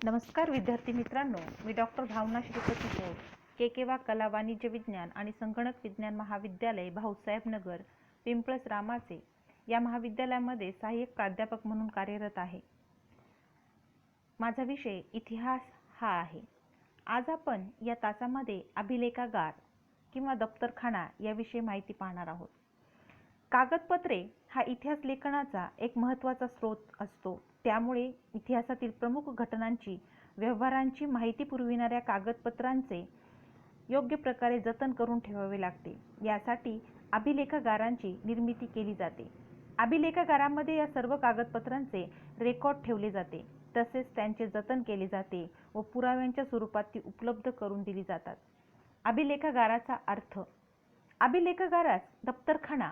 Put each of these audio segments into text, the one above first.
नमस्कार विद्यार्थी मित्रांनो, मी डॉक्टर भावना श्रीपती पौर, केकेवा कला वाणिज्य विज्ञान आणि संगणक विज्ञान महाविद्यालय, भाऊसाहेब नगर, पिंपळस रामाचे या महाविद्यालयामध्ये सहाय्यक प्राध्यापक म्हणून कार्यरत आहे. माझा विषय इतिहास हा आहे. आज आपण या तासामध्ये अभिलेखागार किंवा दप्तरखाना याविषयी माहिती पाहणार आहोत. कागदपत्रे हा इतिहास लेखनाचा एक महत्त्वाचा स्रोत असतो. त्यामुळे इतिहासातील प्रमुख घटनांची, व्यवहारांची माहिती पुरविणाऱ्या कागदपत्रांचे योग्य प्रकारे जतन करून ठेवावे लागते. यासाठी अभिलेखागारांची निर्मिती केली जाते. अभिलेखागारामध्ये या सर्व कागदपत्रांचे रेकॉर्ड ठेवले जाते, तसेच त्यांचे जतन केले जाते व पुराव्यांच्या स्वरूपात ती उपलब्ध करून दिली जातात. अभिलेखागाराचा अर्थ. अभिलेखागारास दप्तरखाना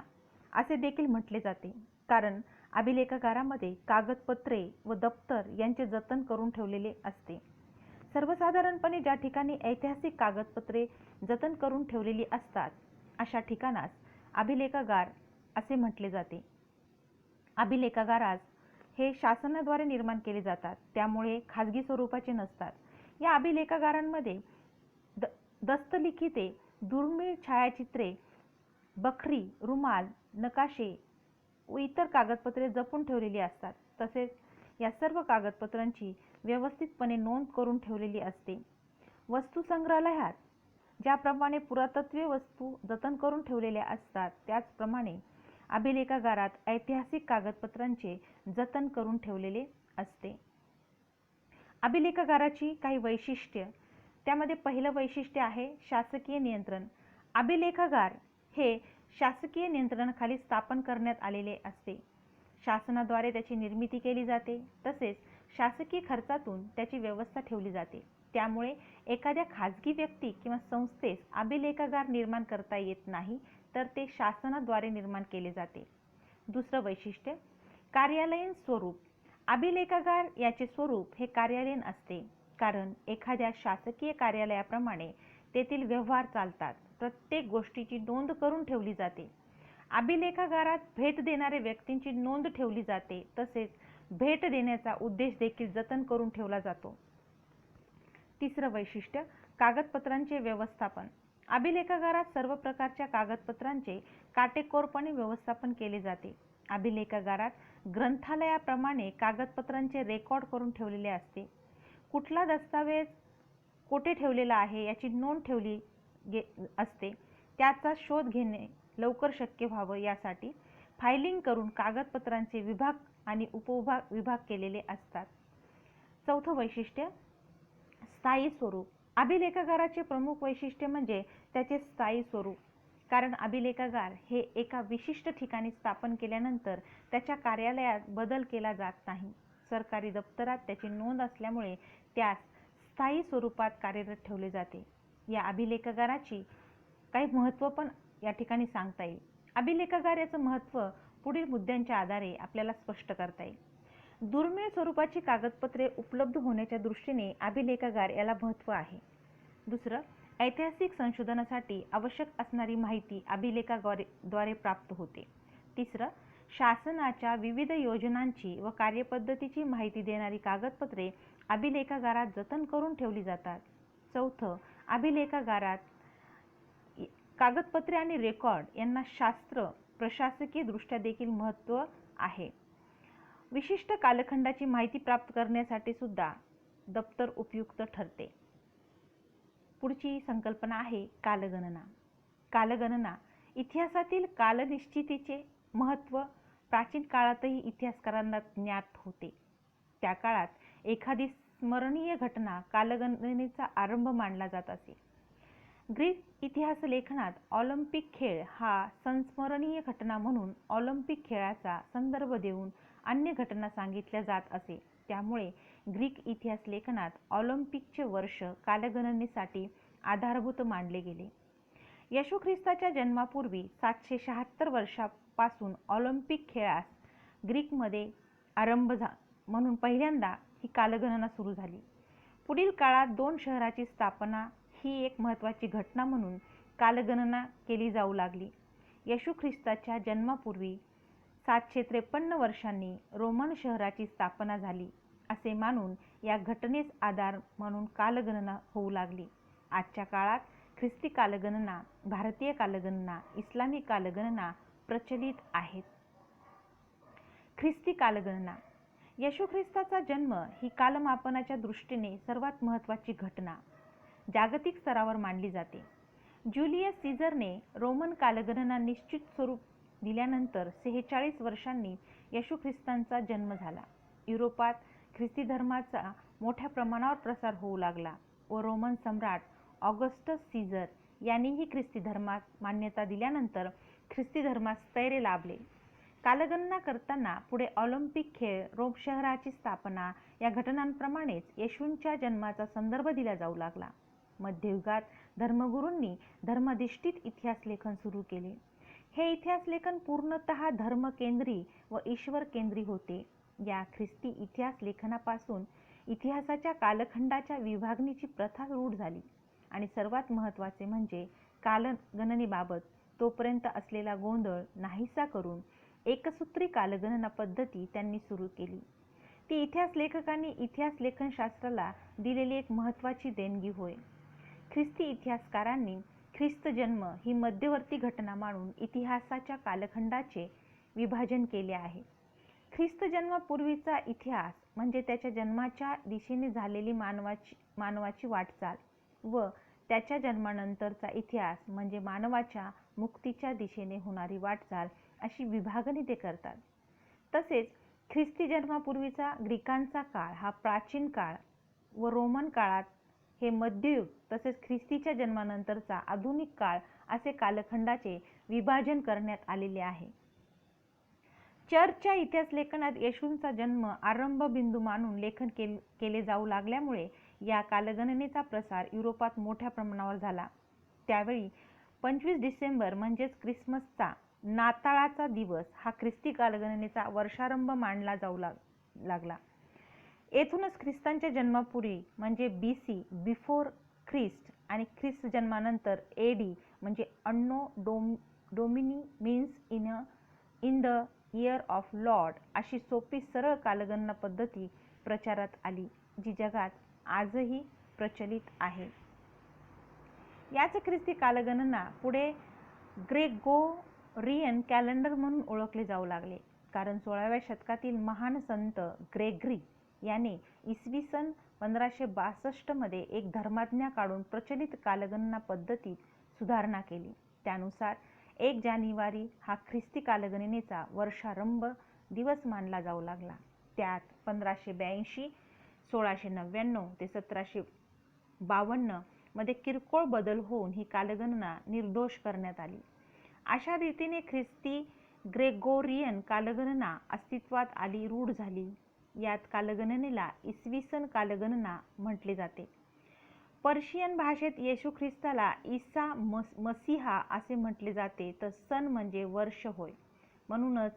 असे देखील म्हटले जाते, कारण अभिलेखागारामध्ये कागदपत्रे व दप्तर यांचे जतन करून ठेवलेले असते. सर्वसाधारणपणे ज्या ठिकाणी ऐतिहासिक कागदपत्रे जतन करून ठेवलेली असतात अशा ठिकाणास अभिलेखागार असे म्हटले जाते. अभिलेखागारास हे शासनाद्वारे निर्माण केले जातात, त्यामुळे खाजगी स्वरूपाचे नसतात. या अभिलेखागारांमध्ये दस्तलिखिते, दुर्मिळ छायाचित्रे, बखरी, रुमाल, नकाशे व इतर कागदपत्रे जपून ठेवलेली असतात. तसेच या सर्व कागदपत्रांची व्यवस्थितपणे नोंद करून ठेवलेली असते. वस्तू संग्रहालयात ज्याप्रमाणे पुरातत्वीय वस्तू जतन करून ठेवलेल्या असतात, त्याचप्रमाणे अभिलेखागारात ऐतिहासिक कागदपत्रांचे जतन करून ठेवलेले असते. अभिलेखागाराची काही वैशिष्ट्ये. त्यामध्ये पहिलं वैशिष्ट्य आहे शासकीय नियंत्रण. अभिलेखागार हे शासकीय नियंत्रणाखाली स्थापन करण्यात आलेले असते. शासनाद्वारे त्याची निर्मिती केली जाते, तसेच शासकीय खर्चातून त्याची व्यवस्था ठेवली जाते. त्यामुळे एखाद्या खाजगी व्यक्ती किंवा संस्थेस अभिलेखागार निर्माण करता येत नाही, तर ते शासनाद्वारे निर्माण केले जाते. दुसरं वैशिष्ट्य कार्यालयीन स्वरूप. अभिलेखागार याचे स्वरूप हे कार्यालयीन असते, कारण एखाद्या शासकीय कार्यालयाप्रमाणे तेथील व्यवहार चालतात. प्रत्येक गोष्टीची नोंद करून ठेवली जाते. अभिलेखागारात भेट देणाऱ्या व्यक्तींची नोंद ठेवली जाते, तसेच भेट देण्याचा उद्देश देखील जतन करून ठेवला जातो. तिसरं वैशिष्ट्य कागदपत्रांचे व्यवस्थापन. अभिलेखागारात सर्व प्रकारच्या कागदपत्रांचे काटेकोरपणे व्यवस्थापन केले जाते. अभिलेखागारात ग्रंथालयाप्रमाणे कागदपत्रांचे रेकॉर्ड करून ठेवलेले असते. कुठला दस्तावेज कोठे ठेवलेला आहे याची नोंद ठेवली असते. त्याचा शोध घेणे लवकर शक्य व्हावं यासाठी फायलिंग करून कागदपत्रांचे विभाग आणि उपविभाग केलेले असतात. चौथं वैशिष्ट्य स्थायी स्वरूप. अभिलेखागाराचे प्रमुख वैशिष्ट्य म्हणजे त्याचे स्थायी स्वरूप, कारण अभिलेखागार हे एका विशिष्ट ठिकाणी स्थापन केल्यानंतर त्याच्या कार्यालयात बदल केला जात नाही. सरकारी दप्तरात त्याची नोंद असल्यामुळे त्यास स्थायी स्वरूपात कार्यरत ठेवले जाते. या अभिलेखागाराची काही महत्त्व पण या ठिकाणी सांगता येईल. अभिलेखागार याचं महत्त्व पुढील मुद्द्यांच्या आधारे आपल्याला स्पष्ट करता येईल. दुर्मिळ स्वरूपाची कागदपत्रे उपलब्ध होण्याच्या दृष्टीने अभिलेखागार याला महत्त्व आहे. दुसरं, ऐतिहासिक संशोधनासाठी आवश्यक असणारी माहिती अभिलेखाद्वारे प्राप्त होते. तिसरं, शासनाच्या विविध योजनांची व कार्यपद्धतीची माहिती देणारी कागदपत्रे अभिलेखागारात जतन करून ठेवली जातात. चौथं, अभिलेखागारात कागदपत्रे आणि रेकॉर्ड यांना शास्त्र प्रशासकीय दृष्ट्या देखील महत्त्व आहे. विशिष्ट कालखंडाची माहिती प्राप्त करण्यासाठी सुद्धा दप्तर उपयुक्त ठरते. पुढची संकल्पना आहे कालगणना. कालगणना इतिहासातील कालनिश्चितीचे महत्त्व प्राचीन काळातही इतिहासकारांना ज्ञात होते. त्या काळात एखादी स्मरणीय घटना कालगणनेचा आरंभ मानला जात असे. ग्रीक इतिहास लेखनात ऑलिम्पिक खेळ हा संस्मरणीय घटना म्हणून ऑलिम्पिक खेळाचा संदर्भ देऊन अन्य घटना सांगितल्या जात असे. त्यामुळे ग्रीक इतिहास लेखनात ऑलिम्पिकचे वर्ष कालगणनेसाठी आधारभूत मानले गेले. येशू ख्रिस्ताच्या जन्मापूर्वी 776 वर्षापासून ऑलिम्पिक खेळास ग्रीकमध्ये आरंभ म्हणून पहिल्यांदा ही कालगणना सुरू झाली. पुढील काळात 2 शहराची स्थापना ही एक महत्त्वाची घटना म्हणून कालगणना केली जाऊ लागली. येशू ख्रिस्ताच्या जन्मापूर्वी 753 वर्षांनी रोमन शहराची स्थापना झाली असे मानून या घटनेस आधार म्हणून कालगणना होऊ लागली. आजच्या काळात ख्रिस्ती कालगणना, भारतीय कालगणना, इस्लामी कालगणना प्रचलित आहेत. ख्रिस्ती कालगणना. येशू ख्रिस्ताचा जन्म ही कालमापनाच्या दृष्टीने सर्वात महत्त्वाची घटना जागतिक स्तरावर मानली जाते. ज्युलियस सीझरने रोमन कालगणना निश्चित स्वरूप दिल्यानंतर 46 वर्षांनी येशू ख्रिस्तांचा जन्म झाला. युरोपात ख्रिस्ती धर्माचा मोठ्या प्रमाणावर प्रसार होऊ लागला व रोमन सम्राट ऑगस्टस सीझर यांनीही ख्रिस्ती धर्मास मान्यता दिल्यानंतर ख्रिस्ती धर्मास स्थैर्य लाभले. कालगणना करताना पुढे ऑलिम्पिक खेळ, रोम शहराची स्थापना या घटनांप्रमाणेच येशूंच्या जन्माचा संदर्भ दिला जाऊ लागला. मध्ययुगात धर्मगुरूंनी धर्माधिष्ठित इतिहास लेखन सुरू केले. हे इतिहास लेखन पूर्णतः धर्मकेंद्री व ईश्वर केंद्री होते. या ख्रिस्ती इतिहास लेखनापासून इतिहासाच्या कालखंडाच्या विभागणीची प्रथा रूढ झाली आणि सर्वात महत्त्वाचे म्हणजे कालगणनेबाबत तोपर्यंत असलेला गोंधळ नाहीसा करून एकसूत्री कालगणना पद्धती त्यांनी सुरू केली. ती इतिहास लेखकांनी इतिहास लेखनशास्त्राला दिलेली एक महत्त्वाची देणगी होय. ख्रिस्ती इतिहासकारांनी ख्रिस्त जन्म ही मध्यवर्ती घटना मानून इतिहासाच्या कालखंडाचे विभाजन केले आहे. ख्रिस्त जन्मापूर्वीचा इतिहास म्हणजे त्याच्या जन्माच्या दिशेने झालेली मानवाची वाटचाल व त्याच्या जन्मानंतरचा इतिहास म्हणजे मानवाच्या मुक्तीच्या दिशेने होणारी वाटचाल अशी विभागणी ते करतात. तसेच ख्रिस्ती जन्मापूर्वीचा ग्रीकांचा काळ हा प्राचीन काळ व रोमन काळात हे मध्ययुग तसेच ख्रिस्तीच्या जन्मानंतरचा आधुनिक काळ असे कालखंडाचे विभाजन करण्यात आलेले आहे. चर्चच्या इतिहास लेखनात येशूंचा जन्म आरंभ बिंदू मानून लेखन केले जाऊ लागल्यामुळे या कालगणनेचा प्रसार युरोपात मोठ्या प्रमाणावर झाला. त्यावेळी 25 डिसेंबर म्हणजेच ख्रिसमसचा नाताळाचा दिवस हा ख्रिस्ती कालगणनेचा वर्षारंभ मानला जाऊ लागला. येथूनच ख्रिस्तांच्या जन्मापूर्वी म्हणजे BC बिफोर ख्रिस्ट आणि ख्रिस्त जन्मानंतर AD म्हणजे anno Domini means in the year of Lord अशी सोपी सरळ कालगणना पद्धती प्रचारात आली, जी जगात आजही प्रचलित आहे. याच ख्रिस्ती कालगणना पुढे ग्रेगोरियन कॅलेंडर म्हणून ओळखले जाऊ लागले, कारण 16व्या शतकातील महान संत ग्रेगरी याने इसवी सन 1562 मध्ये एक धर्माज्ञा प्रचलित कालगणना पद्धतीत सुधारणा केली. त्यानुसार 1 जानेवारी हा ख्रिस्ती कालगणनेचा वर्षारंभ दिवस मानला जाऊ लागला. त्यात 1582, 1699 ते 1752 मध्ये किरकोळ बदल होऊन ही कालगणना निर्दोष करण्यात आली. अशा रीतीने ख्रिस्ती ग्रेगोरियन कालगणना अस्तित्वात आली, रूढ झाली. यात कालगणनेला इसवी सन कालगणना म्हटले जाते. पर्शियन भाषेत येशू ख्रिस्ताला ईसा मसीहा असे म्हटले जाते, तर सन म्हणजे वर्ष होय. म्हणूनच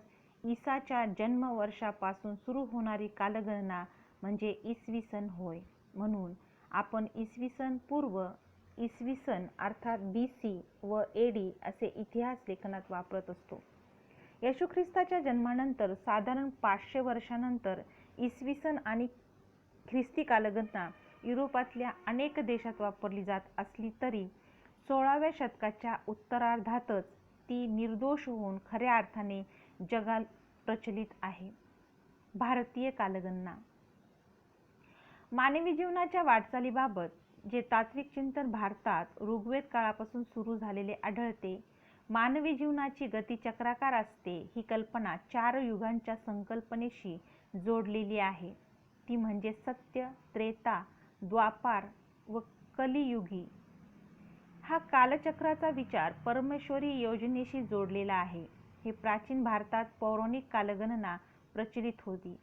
ईसाच्या जन्म वर्षापासून सुरू होणारी कालगणना म्हणजे इसवी सन होय. म्हणून आपण इसवी सन पूर्व, इसवी सन अर्थात BC व AD असे इतिहास लेखनात वापरत असतो. येशू ख्रिस्ताच्या जन्मानंतर साधारण 500 वर्षानंतर इसवी सन आणि ख्रिस्ती कालगणना युरोपातल्या अनेक देशात वापरली जात असली तरी 16व्या शतकाच्या उत्तरार्धातच ती निर्दोष होऊन खऱ्या अर्थाने जगात प्रचलित आहे. भारतीय कालगणना. मानवी जीवनाच्या वाटचालीबाबत जे तात्विक चिंतन भारतात ऋग्वेद काळापासून सुरू झालेले आढळते. मानवी जीवनाची गती चक्राकार असते ही कल्पना 4 युगांच्या संकल्पनेशी जोडलेली आहे. ती म्हणजे सत्य, त्रेता, द्वापार व कलियुगी. हा कालचक्राचा विचार परमेश्वरी योजनेशी जोडलेला आहे. हे प्राचीन भारतात पौराणिक कालगणना प्रचलित होती.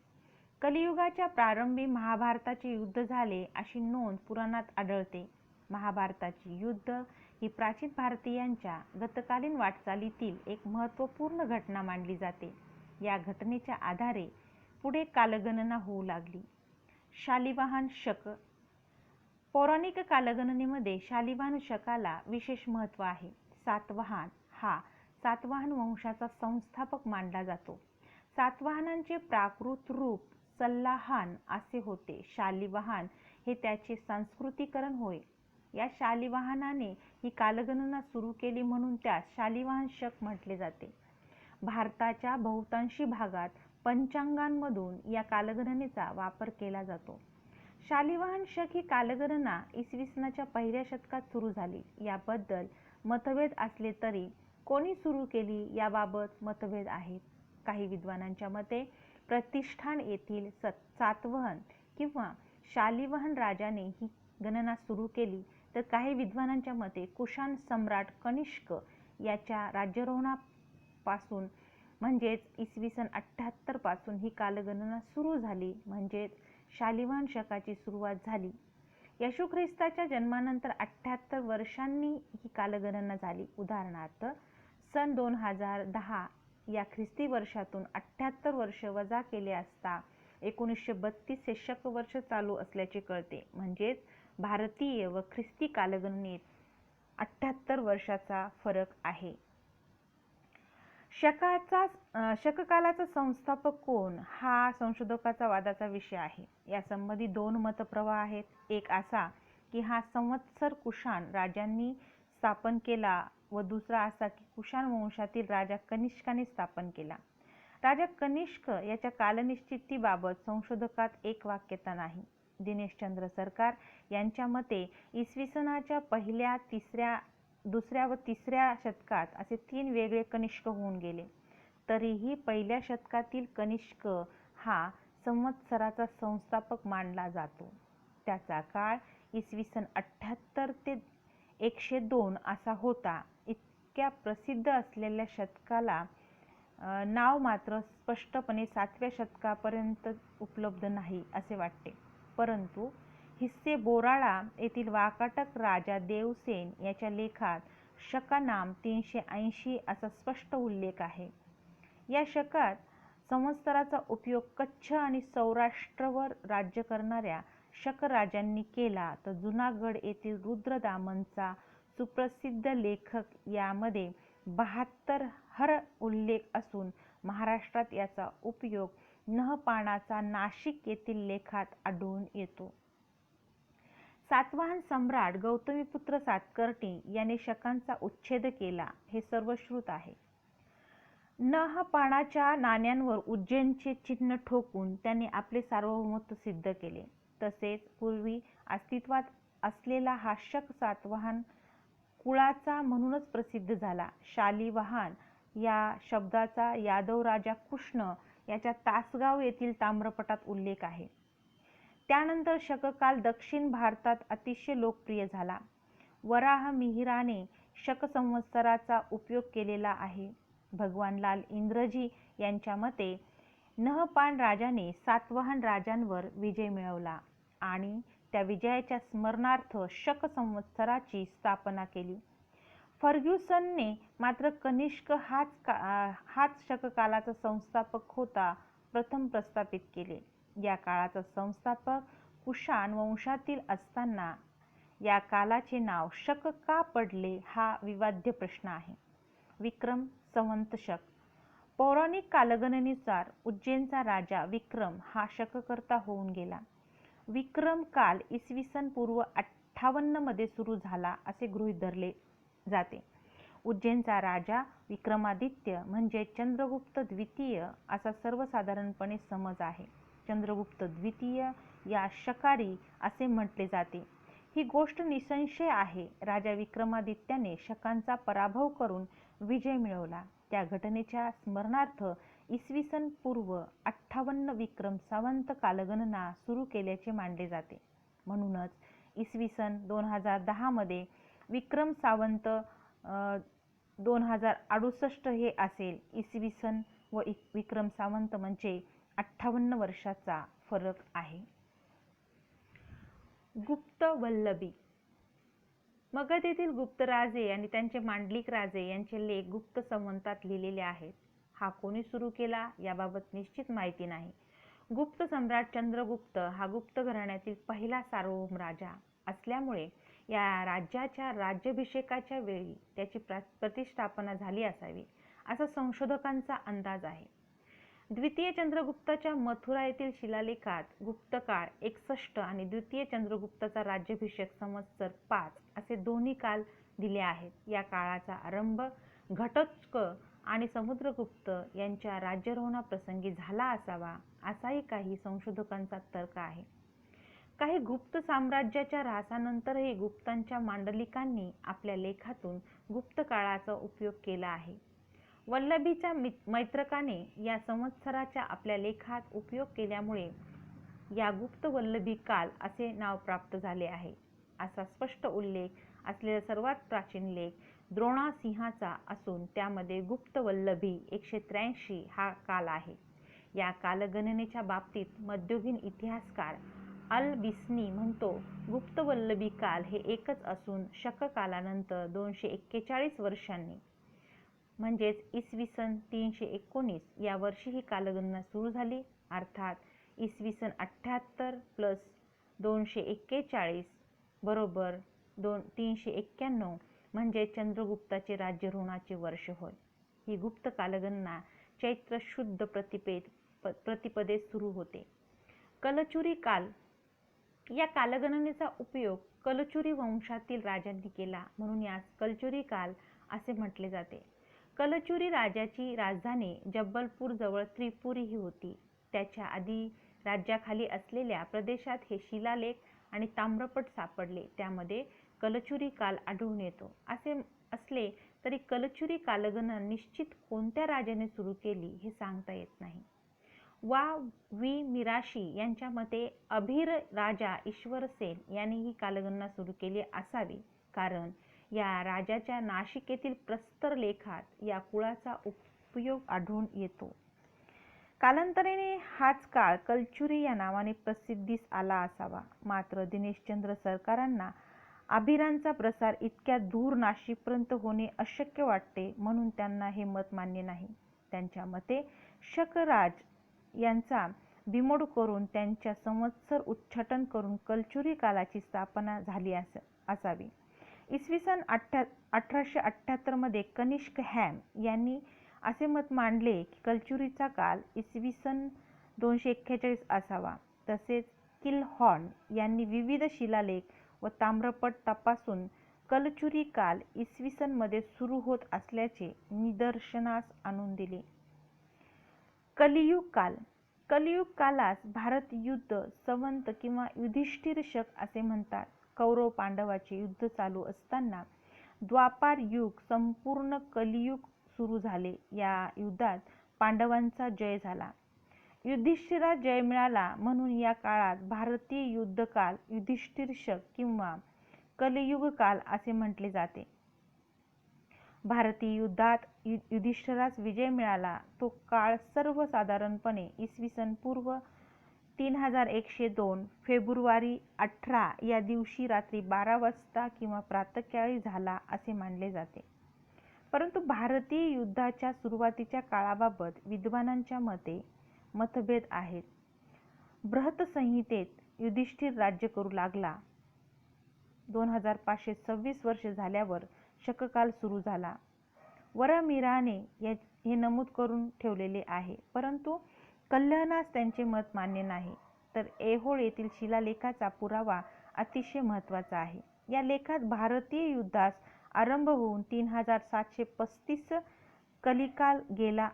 कलियुगाच्या प्रारंभी महाभारताचे युद्ध झाले अशी नोंद पुराणात आढळते. महाभारताची युद्ध ही प्राचीन भारतीयांच्या गतकालीन वाटचालीतील एक महत्त्वपूर्ण घटना मानली जाते. या घटनेच्या आधारे पुढे कालगणना होऊ लागली. शालिवाहन शक. पौराणिक कालगणनेमध्ये शालिवाहन शकाला विशेष महत्त्व आहे. सातवाहन हा सातवाहन वंशाचा संस्थापक मानला जातो. सातवाहनांचे प्राकृत रूप सल्लाहान असे होते. शालिवाहन हे त्याचे सांस्कृतिकरण होय. या शालिवाहनाने ही कालगणना सुरू केली म्हणून त्यास शालिवाहन शक म्हटले जाते. भारताच्या बहुतांशी भागात पंचांगांमधून या कालगणनेचा वापर केला जातो. शालिवाहन शक ही कालगणना इसवी सनाच्या पहिल्या शतकात सुरू झाली. याबद्दल मतभेद असले तरी कोणी सुरू केली याबाबत मतभेद आहेत. काही विद्वानांच्या मते प्रतिष्ठान येथील सातवाहन किंवा शालिवाहन राजाने ही गणना सुरू केली, तर काही विद्वानांच्या मते कुशाण सम्राट कनिष्क याच्या राज्यारोहणापासून म्हणजेच इसवी सन 78 पासून ही कालगणना सुरू झाली, म्हणजेच शालिवाहन शकाची सुरुवात झाली. येशू ख्रिस्ताच्या जन्मानंतर 78 वर्षांनी ही कालगणना झाली. उदाहरणार्थ सन 2010 या ख्रिस्ती वर्षातून 78 वर्ष वजा केले असता 1932 हे शक वर्ष चालू असल्याचे कळते. म्हणजेच भारतीय व ख्रिस्ती कालगणनेत 78 वर्षाचा फरक आहे. शककालाचा संस्थापक कोण हा संशोधकाचा वादाचा विषय आहे. यासंबंधी दोन मतप्रवाह आहेत. एक असा की हा संवत्सर कुशाण राजांनी स्थापन केला व दुसरा असा की कुशाण वंशातील राजा कनिष्काने स्थापन केला. राजा कनिष्क याच्या कालनिश्चितीबाबत संशोधकात एक वाक्यता नाही. दिनेशचंद्र सरकार यांच्या मते इसवी सनाच्या पहिल्या, दुसऱ्या व तिसऱ्या शतकात असे 3 वेगळे कनिष्क होऊन गेले. तरीही पहिल्या शतकातील कनिष्क हा संवत्सराचा संस्थापक मानला जातो. त्याचा काळ इसवी सन 78 ते 102 असा होता. इतक्या प्रसिद्ध असलेल्या शतकाला नाव मात्र स्पष्टपणे 7व्या शतकापर्यंत उपलब्ध नाही असे वाटते. परंतु हिस्से बोराळा येथील वाकाटक राजा देवसेन याच्या लेखात शकानाम 380 असा स्पष्ट उल्लेख आहे. या शकात संवत्सराचा उपयोग कच्छ आणि सौराष्ट्रवर राज्य करणाऱ्या शक राजांनी केला, तर जुनागड येथील रुद्रदामनचा सुप्रसिद्ध लेखक यामध्ये 72 हर उल्लेख असून महाराष्ट्रात याचा उपयोग नहपाणाचा नाशिक येथील लेखात आढळून येतो. सातवाहन सम्राट गौतमीपुत्र सातकर्णी याने शकांचा उच्छेद केला हे सर्वश्रुत आहे. नहपाणाच्या नाण्यांवर उज्जैनचे चिन्ह ठोकून त्यांनी आपले सार्वभौमत्व सिद्ध केले. तसेच पूर्वी अस्तित्वात असलेला हा शक सातवाहन कुळाचा म्हणूनच प्रसिद्ध झाला. शालिवाहन या शब्दाचा यादव राजा कृष्ण याच्या तासगाव येथील ताम्रपटात उल्लेख आहे. त्यानंतर शककाल दक्षिण भारतात अतिशय लोकप्रिय झाला. वराह मिहिराने शक संवत्सराचा उपयोग केलेला आहे. भगवानलाल इंग्रजी यांच्या मते नहपाण राजाने सातवाहन राजांवर विजय मिळवला आणि त्या विजयाच्या स्मरणार्थ शक संवत्सराची स्थापना केली. फर्ग्युसनने मात्र कनिष्क हाच शककालाचा संस्थापक होता प्रथम प्रस्थापित केले. या काळाचा संस्थापक कुशाण वंशातील असताना या कालाचे नाव शक का पडले हा विवाद्य प्रश्न आहे. विक्रम संवत शक. पौराणिक कालगणनेनुसार उज्जैनचा राजा विक्रम हा शककर्ता होऊन गेला. विक्रम काल इसवी सन पूर्व 58 मध्ये सुरू झाला असे गृहीत धरले जाते. उज्जैनचा राजा विक्रमादित्य म्हणजे चंद्रगुप्त द्वितीय असा सर्वसाधारणपणे समज आहे. चंद्रगुप्त द्वितीय या शकारी असे म्हटले जाते. ही गोष्ट निसंशय आहे. राजा विक्रमादित्याने शकांचा पराभव करून विजय मिळवला. त्या घटनेच्या स्मरणार्थ इसवी सन पूर्व 58 विक्रम संवत कालगणना सुरू केल्याचे मानले जाते. म्हणूनच इसवी सन 2010 मध्ये विक्रम संवत 2068 हे असेल. इसवी सन व विक्रम संवत म्हणजे 58 वर्षाचा फरक आहे. गुप्त वल्लभी. मगध येथील गुप्त राजे आणि त्यांचे मांडलिक राजे यांचे लेख गुप्त संवतात लिहिलेले आहेत. हा कोणी सुरू केला याबाबत निश्चित माहिती नाही. गुप्त सम्राट चंद्रगुप्त हा गुप्त घराण्यातील पहिला सार्वभौम राजा असल्यामुळे या राज्याच्या राज्याभिषेकाच्या वेळी त्याची प्रतिष्ठापना झाली असावी असा संशोधकांचा अंदाज आहे. द्वितीय चंद्रगुप्ताच्या मथुरा येथील शिलालेखात गुप्तकाळ 61 आणि द्वितीय चंद्रगुप्ताचा राज्याभिषेक संवत्सर 5 असे दोन्ही काल दिले आहेत. या काळाचा आरंभ घटोत्कच आणि समुद्रगुप्त यांच्या राज्यारोहणाप्रसंगी झाला असावा असाही काही संशोधकांचा तर्क आहे. काही गुप्त साम्राज्याच्या ऱ्हासानंतरही गुप्तांच्या मांडलिकांनी आपल्या लेखातून गुप्त काळाचा उपयोग केला आहे. वल्लभीच्या मैत्रकाने या संवत्सराचा आपल्या लेखात उपयोग केल्यामुळे या गुप्त वल्लभी काल असे नाव प्राप्त झाले आहे. असा स्पष्ट उल्लेख असलेला सर्वात प्राचीन लेख द्रोणासिंहाचा असून त्यामध्ये गुप्त वल्लभी 183 हा काल आहे. या कालगणनेच्या बाबतीत मध्ययुगीन इतिहासकार अल बिस्नी म्हणतो, गुप्त वल्लभी काल हे एकच असून शक कालानंतर 241 वर्षांनी म्हणजेच इसवी सन 319 या वर्षी ही कालगणना सुरू झाली. अर्थात इसवी सन 78 प्लस 241 बरोबर 391 म्हणजे चंद्रगुप्ताचे राज्यारोहणाचे वर्ष होय. ही गुप्त कालगणना चैत्र शुद्ध प्रतिपदेस सुरू होते. कलचुरी काल या कालगणनेचा उपयोग कलचुरी वंशातील राजांनी केला म्हणून यास कलचुरी काल असे म्हटले जाते. कलचुरी राजाची राजधानी जब्बलपूर जवळ त्रिपुरी ही होती. त्याच्या आधी राज्याखाली असलेल्या प्रदेशात हे शिलालेख आणि ताम्रपट सापडले, त्यामध्ये कलचुरी काल आढळून येतो. असे असले तरी कलचुरी कालगणना निश्चित कोणत्या राजाने सुरू केली हे सांगता येत नाही. वा वी मिराशी यांच्या मते अभिर राजा ईश्वरसेन यांनी ही कालगणना सुरू केली असावी, कारण या राजाच्या नाशिक येथील प्रस्तर लेखात या कुळाचा उपयोग आढळून येतो. कालांतराने हाच काळ कलचुरी या नावाने प्रसिद्धीस आला असावा. मात्र दिनेशचंद्र सरकारांना अभिरांचा प्रसार इतक्या दूर नाशिकपर्यंत होणे अशक्य वाटते म्हणून त्यांना हे मत मान्य नाही. त्यांच्या मते शकराज यांचा बिमोड करून त्यांच्या संवत्सर उच्चाटन करून कलचुरी कालाची स्थापना झाली असावी. इसवी सन 1878 मध्ये कनिष्क हॅम यांनी असे मत मांडले की कलचुरीचा काल इसवी सन 241 असावा. तसेच किलहॉर्न यांनी विविध शिलालेख व ताम्रपट तपासून कलचुरी काल इसवी सन मध्ये सुरू होत असल्याचे निदर्शनास आणून दिले. कलियुग काल कलियुग कालास भारत युद्ध संवत किंवा युधिष्ठिर शक असे म्हणतात. कौरव पांडवाचे युद्ध चालू असताना द्वापार युग संपूर्ण कलियुग सुरू झाले. या युद्धात पांडवांचा जय झाला, युधिष्ठिरास जय मिळाला म्हणून या काळात भारतीय युद्धकाल युधिष्ठिर शक किंवा कलियुग काल असे म्हटले जाते. भारतीय युद्धात युधिष्ठिरास विजय मिळाला तो काळ सर्वसाधारणपणे इसवी सन पूर्व 3102 फेब्रुवारी 18 या दिवशी रात्री 12 वाजता किंवा प्रातःकाळी झाला असे मानले जाते. परंतु भारतीय युद्धाच्या सुरुवातीच्या काळाबाबत विद्वानांच्या मते मतभेद आहेत. बृहत संहितेत युधिष्ठिर राज्य करू लागला. 2526 वर्ष झाल्यावर शककाल सुरू झाला. वरमीराने हे नमूद करून ठेवलेले आहे, परंतु कल्याणास त्यांचे मत मान्य नाही. तर ऐहोळ येथील शिलालेखाचा पुरावा अतिशय महत्त्वाचा आहे. या लेखात भारतीय युद्धास आरंभ होऊन 3735 कलिकाल गेला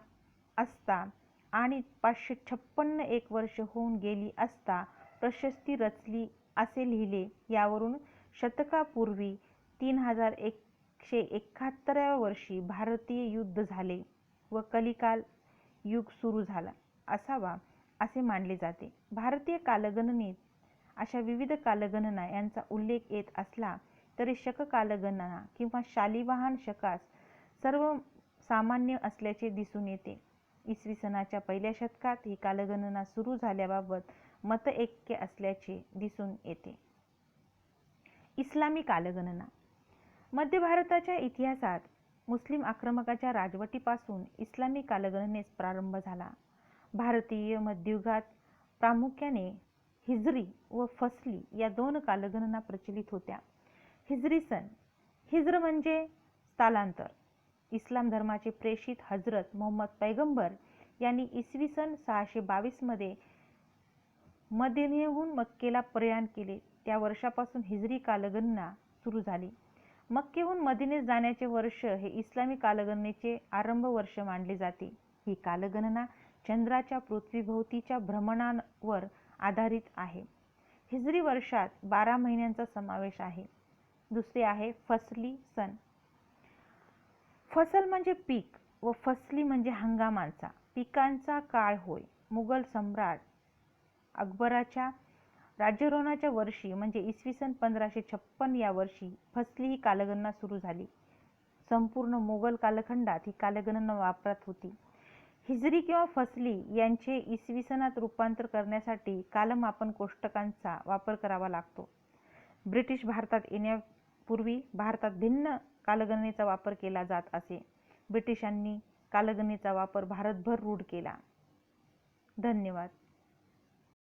असता आणि 556 एक वर्ष होऊन गेली असता प्रशस्ती रचली असे लिहिले. यावरून शतकापूर्वी 3171 वर्षी भारतीय युद्ध झाले व कलिकाल युग सुरू झाला असावा असे मानले जाते. भारतीय कालगणनेत अशा विविध कालगणना यांचा उल्लेख येत असला तरी शक कालगणना किंवा शालिवाहन शकास सर्व सामान्य असल्याचे दिसून येते. इसवी सनाच्या पहिल्या शतकात ही कालगणना सुरू झाल्याबाबत मतऐक्य असल्याचे दिसून येते. इस्लामी कालगणना मध्य भारताच्या इतिहासात मुस्लिम आक्रमकाच्या राजवटीपासून इस्लामी कालगणनेस प्रारंभ झाला. भारतीय मध्ययुगात प्रामुख्याने हिजरी व फसली या दोन कालगणना प्रचलित होत्या. हिजरी सन हिज्र म्हणजे स्थलांतर. इस्लाम धर्माचे प्रेषित हजरत मोहम्मद पैगंबर यांनी इसवी सन 622 मध्ये मदिनेहून मक्केला प्रयाण केले. त्या वर्षापासून हिजरी कालगणना सुरू झाली. मक्केहून मदिनेत जाण्याचे वर्ष हे इस्लामी कालगणनेचे आरंभ वर्ष मानले जाते. ही कालगणना चंद्राच्या पृथ्वीभोवतीच्या भ्रमणावर आधारित आहे. हिजरी वर्षात 12 महिन्यांचा समावेश आहे. दुसरे आहे फसली सन. फसल म्हणजे पीक व फसली म्हणजे हंगामांचा, पिकांचा काळ होय. मुघल सम्राट अकबराच्या राज्यारोहणाच्या वर्षी म्हणजे इसवी सन 1556 या वर्षी फसली ही कालगणना सुरू झाली. संपूर्ण मोगल कालखंडात ही कालगणना वापरात होती. हिजरी किंवा फसली यांचे इसवी सनात रूपांतर करण्यासाठी कालमापन कोष्टकांचा वापर करावा लागतो. ब्रिटिश भारतात येण्यापूर्वी भारतात भिन्न कालगणनेचा वापर केला जात असे. ब्रिटिशांनी कालगणनेचा वापर भारतभर रूढ केला. धन्यवाद.